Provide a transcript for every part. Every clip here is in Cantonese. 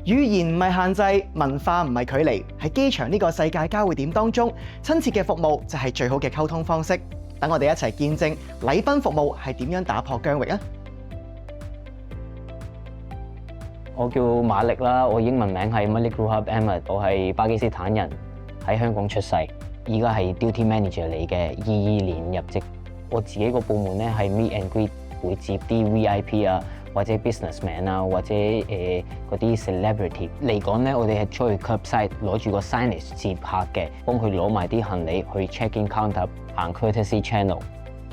語言唔係限制，文化唔係距離，喺機場呢個世界交匯點當中，親切嘅服務就係最好嘅溝通方式。等我哋一齊見證禮賓服務係點樣打破疆域啊！我叫馬力啦，我英文名係 Malik Ruhab Ahmed， 我係巴基斯坦人，喺香港出世，而家係 Duty Manager 嚟嘅，22年入職。我自己個部門咧係 Meet and Greet， 會接啲 VIP 啊，或者 businessman 啊，或者嗰啲 celebrity 嚟講咧，我哋係出去 curbside 攞住個 signage 接客嘅，幫佢攞埋啲行李去 check-in counter， 行 courtesy channel。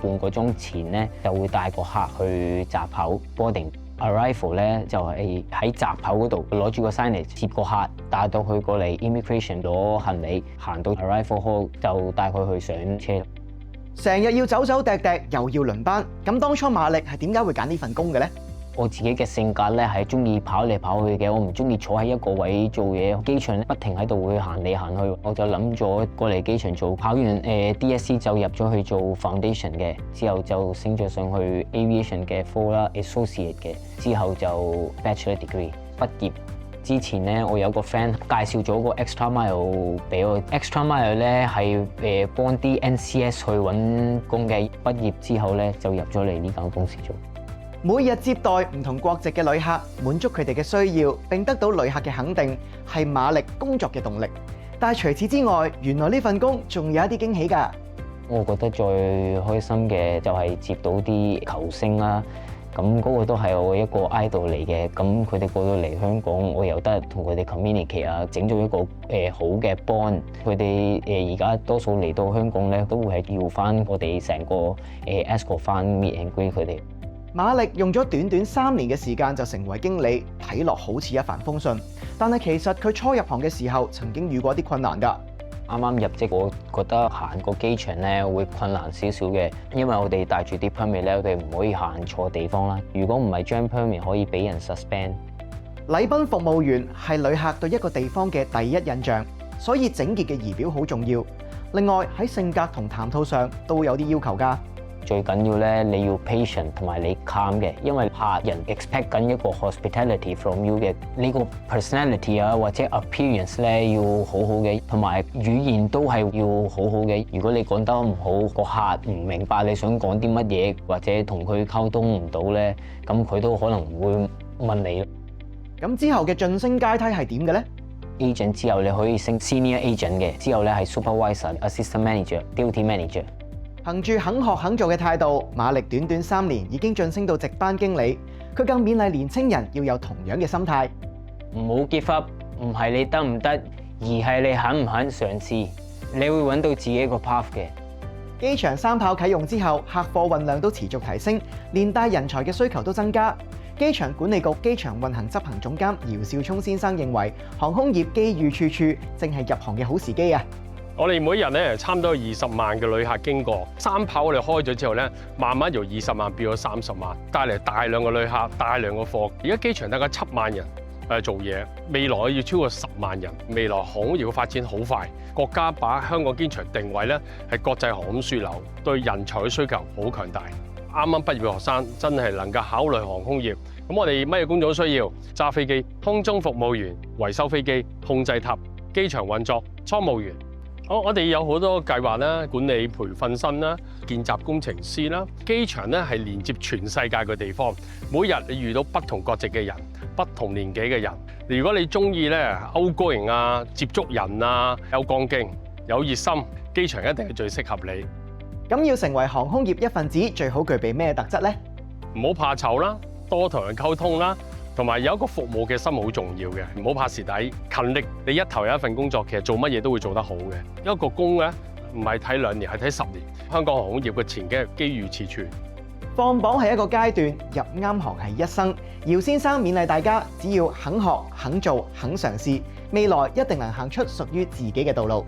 半個鐘前咧就會帶個客去閘口 boarding。Arrival 咧就係喺閘口嗰度攞住個 signage 接個客，帶到佢過嚟 immigration 攞行李，行到 arrival hall 就帶佢去上車。成日要走走趯趯，又要輪班，咁當初馬力係點解會揀呢份工嘅呢？我自己嘅性格咧係中意跑嚟跑去嘅，我唔中意坐喺一個位做嘢。機場不停喺度會行嚟行去，我就諗咗過嚟機場做。考完DSE 就入咗去做 foundation 嘅，之後就升咗上去 aviation 嘅科啦 associate 嘅，之後就 bachelor degree。畢業之前咧，我有個 friend 介紹咗個 extra mile 俾我。extra mile 咧係幫啲 NCS 去揾工嘅。畢業之後咧就入咗嚟呢間公司做。每日接待唔同國籍嘅旅客，滿足佢哋嘅需要，並得到旅客嘅肯定，係馬力工作嘅動力。但係除此之外，原來呢份工仲有一啲驚喜㗎。我覺得最開心嘅就係接到啲球星啦，咁嗰個都係我一個 idol 嚟嘅。咁佢哋過到嚟香港，我又得同佢哋 communicate 啊，整咗一個好嘅 bond。佢哋而家多數嚟到香港咧，都會係要翻我哋成個escort 翻 meet and greet 佢哋。馬力用咗短短3年嘅時間就成為經理，睇落好似一帆風順，但係其實佢初入行嘅時候曾經遇過一啲困難㗎。啱啱入職，我覺得行個機場咧會困難少少嘅，因為我哋帶住啲 permit 咧，我哋唔可以行錯地方啦。如果唔係張 permit 可以俾人 suspend。禮賓服務員係旅客對一個地方嘅第一印象，所以整潔嘅儀表好重要。另外喺性格同談吐上都有啲要求㗎。最緊要咧，你要 patient 同埋你 calm 嘅，因為客人 expect 緊一個 hospitality from you 嘅，呢個 personality 啊或者 appearance 咧要好好嘅，同埋語言都係要好好嘅。如果你講得唔好，個客唔明白你想講啲乜嘢，或者同佢溝通唔到咧，咁佢都可能會問你。咁之後嘅晉升階梯係點嘅咧？ agent 之後你可以升 senior agent 嘅，之後咧係 supervisor、assistant manager、duty manager。憑住肯學肯做嘅態度，馬力短短3年已經晉升到值班經理。佢更勉勵年青人要有同樣嘅心態。唔好 give up，唔係你得唔得，而係你肯唔肯嘗試。你會揾到自己個 path 嘅。機場3跑啟用之後，客貨運量都持續提升，連帶人才嘅需求都增加。機場管理局機場運行執行總監姚少聰先生認為，航空業機遇處處，正係入行嘅好時機啊！我哋每日咧差唔多有20萬嘅旅客經過，3跑我哋開咗之後咧，慢慢由20萬變咗30萬，帶嚟大量嘅旅客、大量嘅貨。而家機場大概7萬人做嘢，未來要超過10萬人。未來航空業嘅發展好快，國家把香港機場定位咧係國際航空樞紐，對人才嘅需求好強大。啱啱畢業嘅學生真係能夠考慮航空業。咁我哋乜嘢工種需要？揸飛機、空中服務員、維修飛機、控制塔、機場運作、倉務員。我哋有好多計劃啦，管理培訓生啦、見習工程師啦。機場咧係連接全世界嘅地方，每日你遇到不同國籍嘅人、不同年紀嘅人。如果你中意咧outgoing啊、接觸人啊、有幹勁、有熱心，機場一定係最適合你。咁要成為航空業一份子，最好具備咩特質呢？唔好怕醜啦，多同人溝通啦。同埋有一個服務嘅心好重要嘅，唔好怕蝕底，勤力。你一頭有一份工作，其實做乜嘢都會做得好嘅。一個工咧，唔係睇2年，係睇10年。香港航空業嘅前景機遇處處。放榜係一個階段，入啱行係一生。姚先生勉勵大家，只要肯學、肯做、肯嘗試，未來一定能行出屬於自己嘅道路。